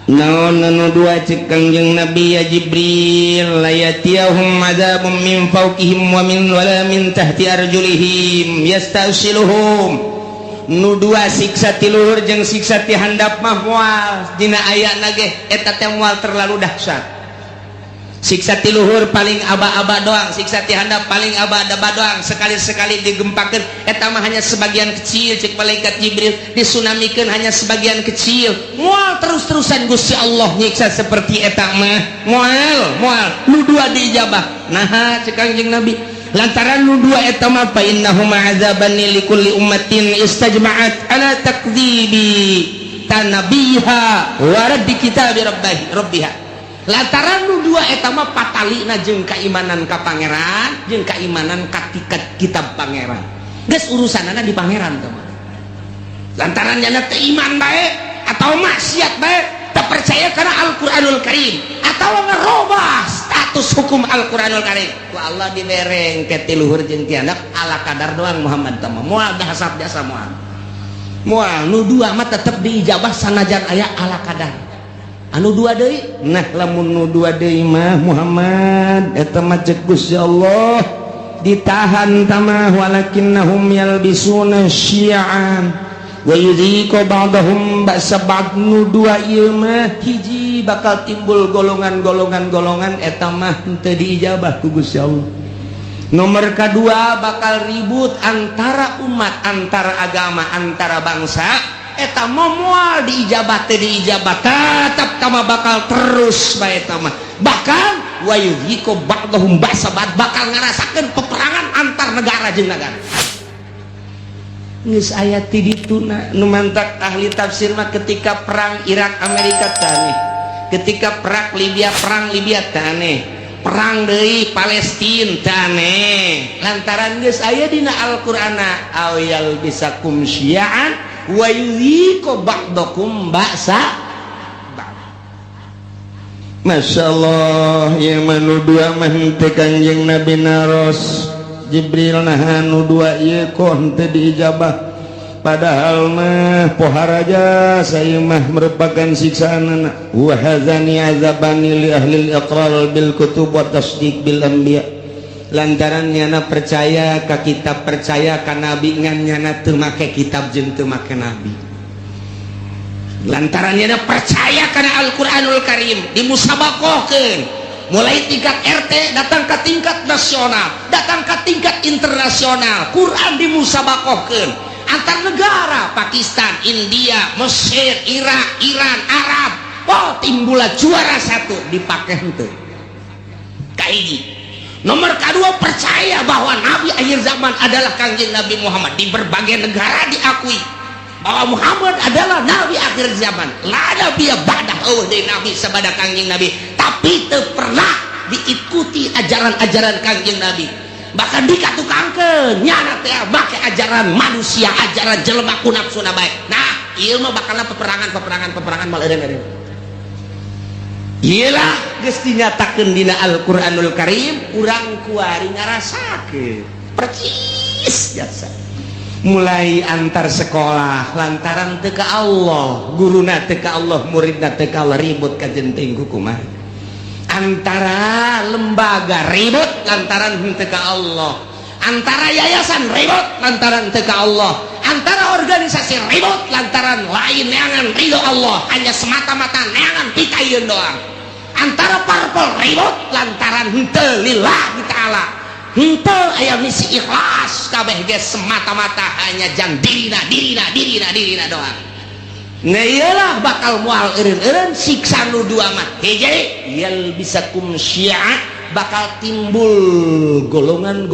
Naon anu dua cek Kangjeng Nabi ya Jibril, layatiyahum adzabun min fawqihim wa min tahti arjulihim yastasiluhum, nu dua siksa ti luhur jeung siksa ti handap mah moal dina ayana ge eta teh moal terlalu dahsyat. Siksa ti luhur paling aba-aba doang, siksa ti handap paling aba-aba doang, sekali-sekali digempakeun eta mah hanya sebagian kecil cek malaikat Jibril, disunamikeun hanya sebagian kecil. Moal terus-terusan Gusti Allah nyiksa seperti eta mah moal nu dua diijabah. Nah cek Kangjeng Nabi lantaran nu dua eta mah fa innahum azaban likulli ummatin istajma'at ala takdzibi tanabiha wa raddi kitabi rabbiha. Lantaran nu dua eta mah patalina jeung kaimanan ka pangeran jeung kaimanan ka kitab pangeran, geus urusanana di pangeran teh mah. Lantaran nya teh iman bae atau maksiat bae, teu percaya kana Al-Qur'anul Karim atawa ngarobah status hukum Al-Qur'anul Karim, ku Allah dibereng ke ti luhur jeung ti handap ala kadar doang Muhammad teh mah moal dahsyat biasa moal nu dua mah tetep diijabah sanajan aya ala kadar. Anu dua deui, nah lamun nu dua deui mah Muhammad eta mah cek Gusti Allah ditahan tamah, walakinnahum yalbisuna syi'an wa yudhiqu ba'dahum ba'sa ba'd. Nu dua ieu mah hiji bakal timbul golongan-golongan eta mah teu diijabah ku Gusti Allah. Nomor kedua bakal ribut antara umat, antara agama, antara bangsa, eta moal diijabah teh diijabah tetap tama bakal terus bae eta mah, bahkan wa yudhiqu ba'dahum ba'sa ba'd, bakal ngarasakeun peperangan antar negara jeung negara. Geus aya ti dituna nu mantak ahli tafsir mah ketika perang Irak Amerika tane, ketika perang Libya tane, perang deui Palestina tane, lantaran geus aya dina Al-Qur'ana awyal bisakum syi'an wa yudhiqu ba'dakum ba'sa ba'd. Masya Allah ya manu dua mah teh Kangjeng Nabi naros Jibril nah anu dua ieu kok henteu diijabah, padahal mah poharaja saya mah merupakan siksaan. Wa hadzani azabani li ahli al-iqrar bil kutub wa tasdiq bil anbiya, lantaran nyana percaya ka kitab, percaya ka nabi, ngan nyana teu make kitab jeung teu make nabi. Lantaran nyana percaya kana Al-Qur'anul Karim dimusabaqahkeun mulai tingkat RT datang ke tingkat nasional, datang ke tingkat internasional. Quran dimusabakohkeun antar negara, Pakistan, India, Mesir, Irak, Iran, Arab. Oh, timbullah juara satu dipakai henteu. Kaiji. Nomor kedua, percaya bahwa Nabi akhir zaman adalah Kangjeng Nabi Muhammad. Di berbagai negara diakui bahwa Muhammad adalah Nabi akhir zaman. La nabiya ba'dahu, dari Nabi sabada Kangjeng Nabi. Tapi teu pernah diikuti ajaran-ajaran Kangjeng Nabi. Bahkan dikatukangkeun nyana teh make ajaran manusia, ajaran jelema ku nafsuna bae. Nah, ieu mah bakalna peperangan mal eureun-eureun. Iyalah geus dinyatakeun dina Al-Qur'anul Karim, urang kuari ngarasakeun percis jasa. Mulai antar sekolah lantaran teu ka Allah, guruna teu ka Allah, muridna teu ka Allah, ribut ka jenting kumaha. Antara lembaga ribut lantaran teu ka Allah, antara yayasan ribut lantaran teu ka Allah, antara organisasi ribut lantaran lain neangan ridho Allah, hanya semata-mata neangan pitayeun doang. Antara parpol ribut lantaran henteu lillahi ta'ala, henteu aya misi ikhlas, kabeh ge semata-mata hanya jang dirina doang. Nah iyalah bakal moal eureun-eureun siksa nu dua mah. Hiji yal bisakum syi'a, bakal timbul golongan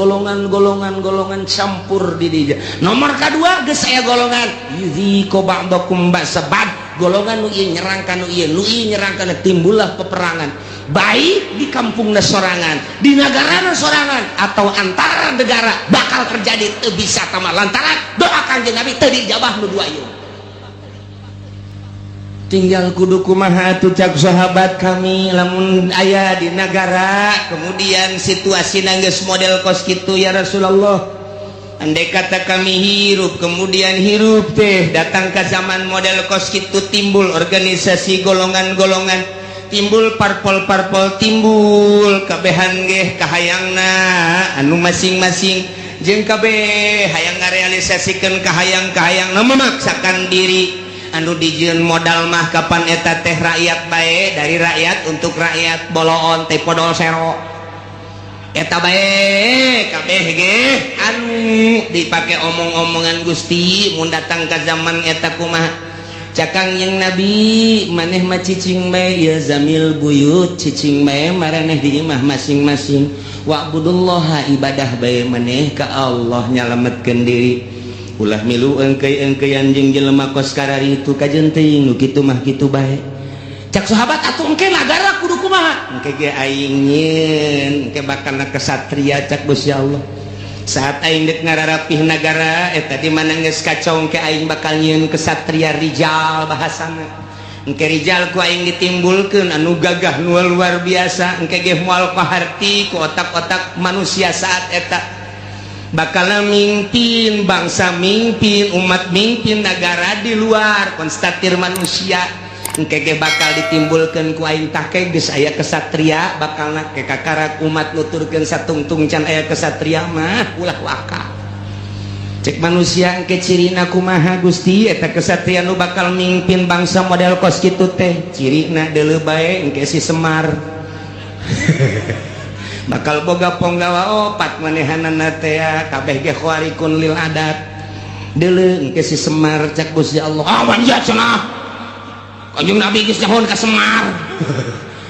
campur di dieu. Nomor kedua geus aya golongan yudhiqu ba'dakum ba'sabad, golongan nu ieu nyerang ka nu ieu nyerang kana, timbullah peperangan baik di kampungna sorangan, di negarana sorangan, atau antara negara bakal terjadi teu bisa tama lantaran doa Kangjeng Nabi teu dijabah nu dua ieu. Tinggal kudu kumaha atuh cak sahabat kami lamun aya di negara kemudian situasi geus model kos kitu ya Rasulullah. Andai kata kami hirup kemudian hirup teh datang ke zaman model kos kitu, timbul organisasi golongan-golongan, timbul parpol-parpol, timbul kabehan ge kahayangna anu masing-masing, jeung kabeh hayang ngarealisasikeun kahayang-kahayang memaksakan diri. Anu dijieun modal mah kapan eta teh rakyat bae, dari rakyat untuk rakyat, boloon teh podol sero eta bae kabeh ge anu dipake omong-omongan Gusti. Mun datang ka zaman eta kumaha cakang yang Nabi, maneh mah cicing bae ya zamil buyut, cicing bae maraneh di imah masing-masing, wa'budullaha ibadah bae maneh ka Allah, nyalametkeun diri. Ulah milu engkei-engkeian jeung jelema kos karari itu kajeuting nu kitu mah kitu bae. Cak sahabat atuh engke nagara kudu kumaha? Engke ge aing nyieun, engke bakalna kesatria cak Gusti Allah. Saat aing dek ngararapih nagara eta di mana geus kacau, engke aing bakal nyieun kesatria rijal bahasana. Engke rijal ku aing ditimbulkeun anu gagah nu luar biasa, engke ge moal paharti ku otak-otak manusia saat eta. Bakal mimpin bangsa, mimpin umat, mimpin negara di luar konstatir manusia. Engke ge bakal ditimbulkeun ku aing take geus aya kesatria, bakalna ke kakarak umat nuturkeun satungtung can aya kesatria mah ulah waka. Cek manusia engke cirina kumaha Gusti eta kesatria nu bakal mimpin bangsa model kos kitu teh, cirina deuleu bae engke si Semar. Bakal boga ponggawa opat manehanana teh kabeh ge khawarikun lil adat. Deuleu engke si Semar cak Gusti Allah. Awan ya cenah. Kanjeng Nabi geus nyahoon ka Semar.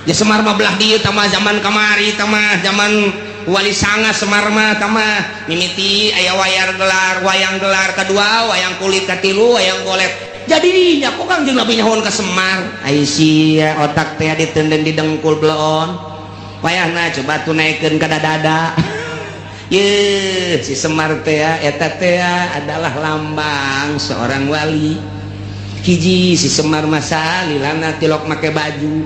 Ya Semar mah belah dieu tama zaman kamari, tama zaman Wali Sanga Semar mah tama mimiti aya wayang gelar kadua, wayang kulit katilu, wayang golek. Jadi nya kok Kanjeng Nabi nyahoon ka Semar. Ai sia otak teh diteunden di dengkul bleon. Wayahna coba tunaikeun ka dada. Ye si Semar teh eta teh adalah lambang seorang wali. Hiji si Semar masa lilana tilok make baju.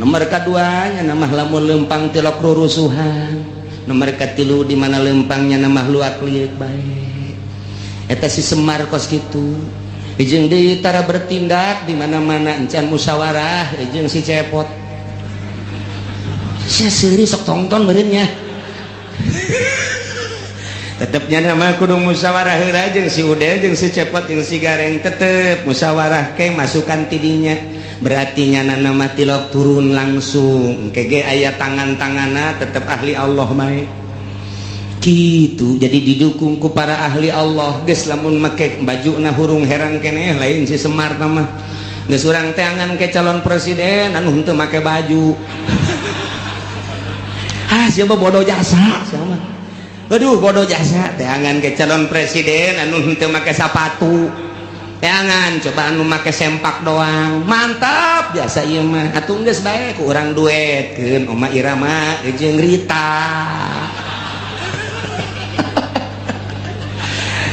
Nomor kedua nya nama lamun lempang tilok rurusuhan. Nomor katilu di mana lempangnya nama luak liuk bae. Eta si Semar kos kitu. Jeung deui tara bertindak di mana-mana encan musyawarah jeung si Cepot. Sia seuri sok tonton meureunnya. Tetepnya nama kudu musyawarah heula jeung si Ude jeung si Cepot jeung si Gareng, tetep musyawarah ke masukan tidinya. berarti nyana mati lok turun langsung kege aya tangan-tangana tetap ahli Allah mae gitu. Jadi didukung ku para ahli Allah geus lamun make bajuna hurung herang keneh lain si Semar mah geus urang teh angan ke calon presiden anu henteu make baju siapa bodoh jasa siapa aduh bodoh jasa teh angan ke calon presiden anu henteu make sepatu teh angan coba anu make sempak doang mantap biasa ieu mah atuh geus bae ku urang duetkeun Oma Irama jeung Rita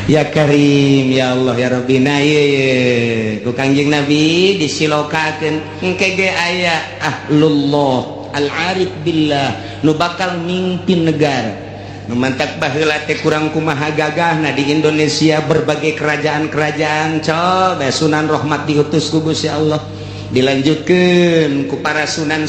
ya Karim ya Allah ya Rabbi. Nah ieu ku Kangjeng Nabi disilokakeun engke ge aya ahlullah al-arif billah nu bakal mimpin negara nu mantak baheula teh kurang kumaha gagahna di Indonesia berbagai kerajaan-kerajaan coba Sunan Rahmat diutus ku Gusti Allah dilanjutkeun ku para sunan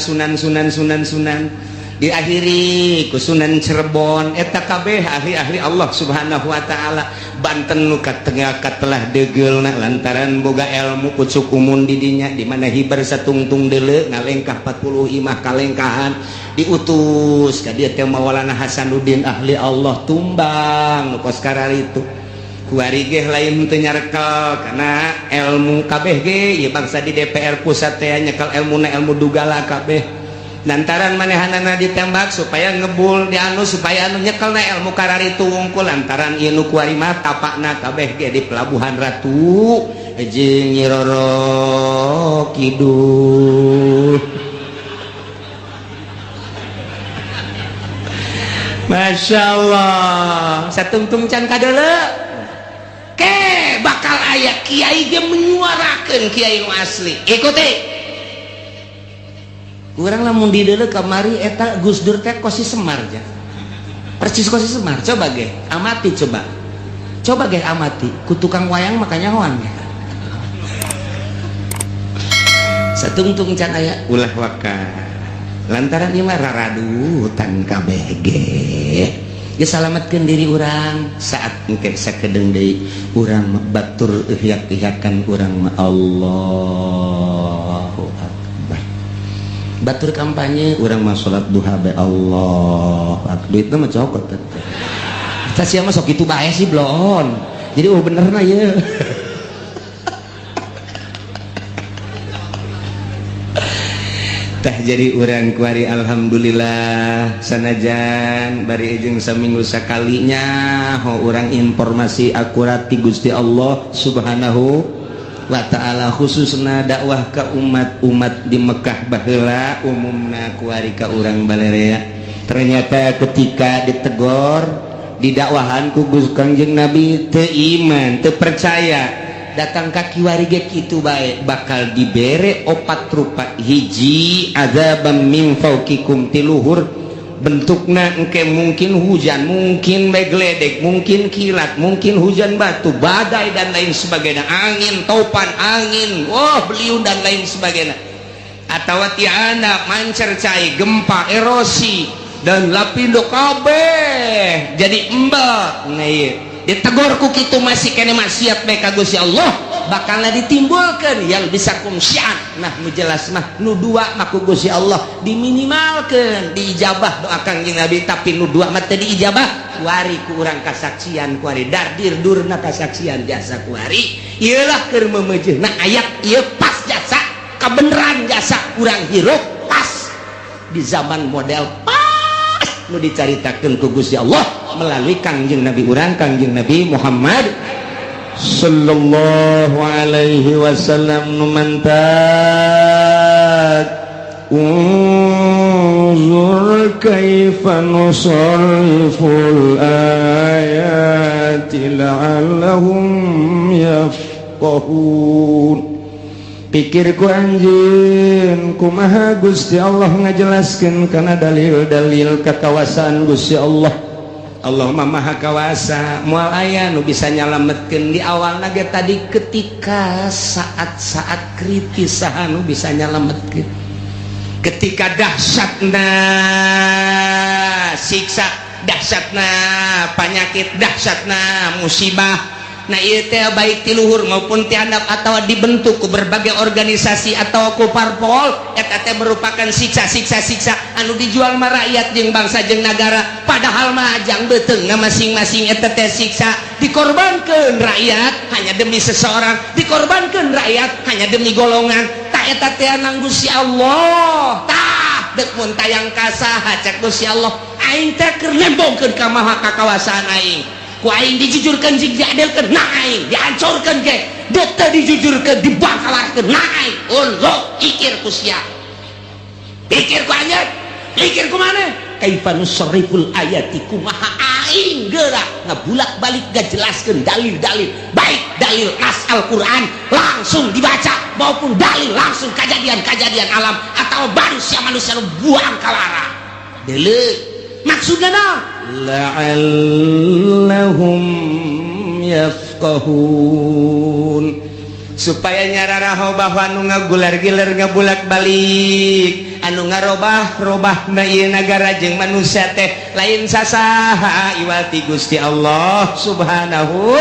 diakhiri ku Sunan Cirebon eta kabeh ahli-ahli Allah Subhanahu wa taala. Banten nu katengah katelah degeulna lantaran boga ilmu pucuk umun di dinya di mana hibar satungtung deuleu ngalengkah 40 imah kalengkahan diutus ka dieu teh Maulana Hasanuddin ahli Allah tumbang nu kos kararitu kuari ge lain teu nyarekel kana ilmu kabeh ge ieu bangsa di DPR pusat teh nyekel ilmuna ilmu dugala kabeh lantaran manehanana ditembak supaya ngebul di anu supaya anu nyekelna ilmu kararitu wungkul lantaran ieu nu kuari mah tapakna kabeh ge di Pelabuhan Ratu jeung Nyi Roro Kidul. Masya Allah satungtung can kadeuleu ke bakal aya kiai ge menyuarakeun kiai nu asli ikuti kurang lamun di deuleu kamari eta Gus Dur teh kosi Semar ja percis kosi Semar coba ge amati coba ge amati ku tukang wayang makanya hoan ya satungtung can aya ulah waka lantaran ieu mah raradutan kabeh ge geus salametkeun diri urang saat engke sakedeung deui urang batur ihyak-ihyakan urang mah Allahu akbar batur kampanye urang mah salat duha bae Allah duitna mah cokot eta sia mah sok kitu bae sih blon jadi benerna ieu tah jadi urang kuari alhamdulillah sanajan bari jeung saminggu sakalinya ho urang informasi akurat ti Gusti Allah Subhanahu wa ta'ala khususna dakwah ka umat di Mekah baheula umumna kuari ka urang balerea ternyata ketika ditegor didakwahan ku Kangjeng Nabi teu iman teu percaya datang kaki warige kitu bae bakal dibere opat rupa hiji azabam min fauqikum tiluhur bentukna engke mungkin hujan mungkin begledek mungkin kilat mungkin hujan batu badai dan lain sebagainya angin topan angin beliung dan lain sebagainya atawa tiana mancer cai gempa erosi dan lapindo kabeh jadi embak ngeuy ditegor ku kitu masih kene maksiat bae ka Gusti Allah bakalna ditimbulkeun yang bisa kumsyan nah nu jelas mah nu dua mah ku Gusti Allah diminimalkeun diijabah doa Kangjeng Nabi tapi nu dua mah teu diijabah kuari ku urang kasaksian kuari dardir durna kasaksian jasa kuari ieu lah keur meumeujeuna ayat ieu pas jasa kabeneran jasa urang hirup pas di zaman model pas nu dicaritakeun ku Gusti Allah melalui Kangjeng Nabi urang Kangjeng Nabi Muhammad sallallahu alaihi wasallam numantat unzur kaifa nusarriful ayati la'allahum yafqahun pikir ku anjeun kumaha Gusti Allah ngajelaskeun kana dalil-dalil kakawasan Gusti Allah Allah mah maha kawasa moal aya nu bisa nyalametkeun di awalna ge tadi ketika saat-saat kritis saha nu bisa nyalametkeun ketika dahsyatna siksa dahsyatna penyakit dahsyatna musibah Nah ieu teh baik ti luhur maupun ti handap atawa dibentuk ku berbagai organisasi atau ku parpol eta teh merupakan siksa anu dijual mah rakyat jeung bangsa jeung negara, padahal mah ajang beuteungna masing-masing eta teh siksa dikorbankeun rakyat hanya demi seseorang, dikorbankeun rakyat hanya demi golongan. Tak eta teh nang Gusti Allah tah dek mun tayang ka saha cek Gusti Allah, aing teh keur nembongkeun ka maha kakawasaan aing, ku aing dijujurkeun jeung diadelkeun nah aing dihancurkeun ge dek teh dijujurkeun dibangkalarkeun nah aing uluk ikir ku sia, pikir ku anjeun, pikir ku maneh kaifa nusarriful ayati kumaha aing geura ngabulak-balik ngajelaskeun dalil-dalil, baik dalil nas Al-Qur'an langsung dibaca maupun dalil langsung kejadian-kejadian alam atau manusia nu buang kalara. Deuleu maksudna naon? La'allahum yafqahun, supaya nyararaho bahwa anu ngagular-giler ngabulak-balik anu ngarobah-robah na ieu nagara jeung manusia teh lain sasaha iwati Gusti Allah Subhanahu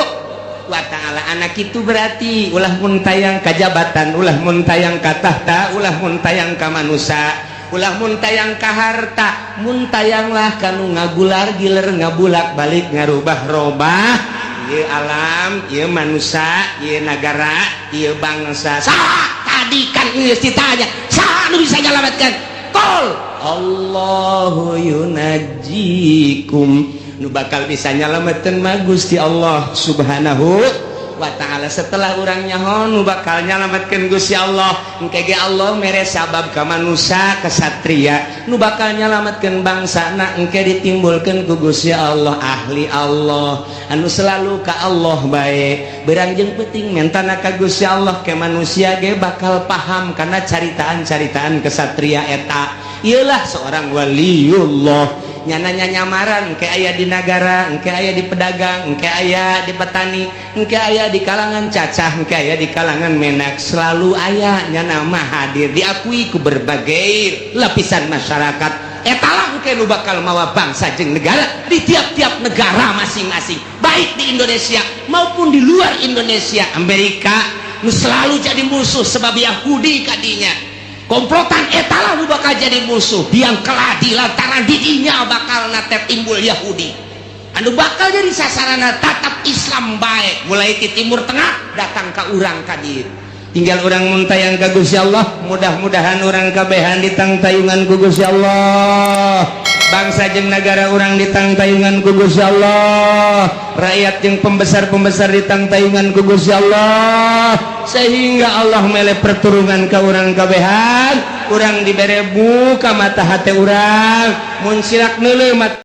wa ta'ala. Anak itu berarti ulah mun tayang kajabatan, ulah mun tayang ka tahta, ulah mun tayang ka manusia, ulah mun tayang ka harta, mun tayanglah kanu ngagular-giler ngabulak-balik ngarubah-robah ieu alam, ieu manusia, ieu negara, ieu bangsa. Saha tadi kan geus ditanya, saha anu bisa nyalametkeun? Qul Allahu yunajjikum, nu bakal bisa nyalametkeun mah Gusti Allah Subhanahu wa ta'ala. Setelah urang nyaho nu bakal nyalametkeun Gusti Allah, engke ge Allah mere sabab ka manusia kesatria, nu bakal nyalametkeun bangsana engke ditimbulkeun ku Gusti Allah, ahli Allah anu selalu ka Allah bae. Beurang jeung peuting mentana ka Gusti Allah ke manusia ge bakal paham kana caritaan-caritaan kesatria eta. Ieulah seorang waliullah, nyananya nyamaran engke aya di negara, engke aya di pedagang, engke aya di petani, engke aya di kalangan cacah, engke aya di kalangan menak, selalu aya nyana mah hadir diakui ku berbagai lapisan masyarakat. Eta lah engke nu bakal mawa bangsa jeung negara di tiap-tiap negara masing-masing, baik di Indonesia maupun di luar Indonesia. Amerika nu selalu jadi musuh sebab Yahudi kadinya, komplotan etalah nu bakal jadi musuh biang keladi lantaran didinya bakal nate timbul Yahudi anu bakal jadi sasarana tatap Islam baik mulai di timur tengah datang ke urang kadir. Tinggal urang mun tayang ka Gusti Allah, mudah-mudahan urang kabehan ditangtayungan ku Gusti Allah, bangsa jeung negara urang ditangtayungan ku Gusti Allah, rakyat jeung pembesar-pembesar ditangtayungan ku Gusti Allah, sehingga Allah mele perturungan ka urang kabehan, urang dibere buka mata hate urang mun silak neuleuh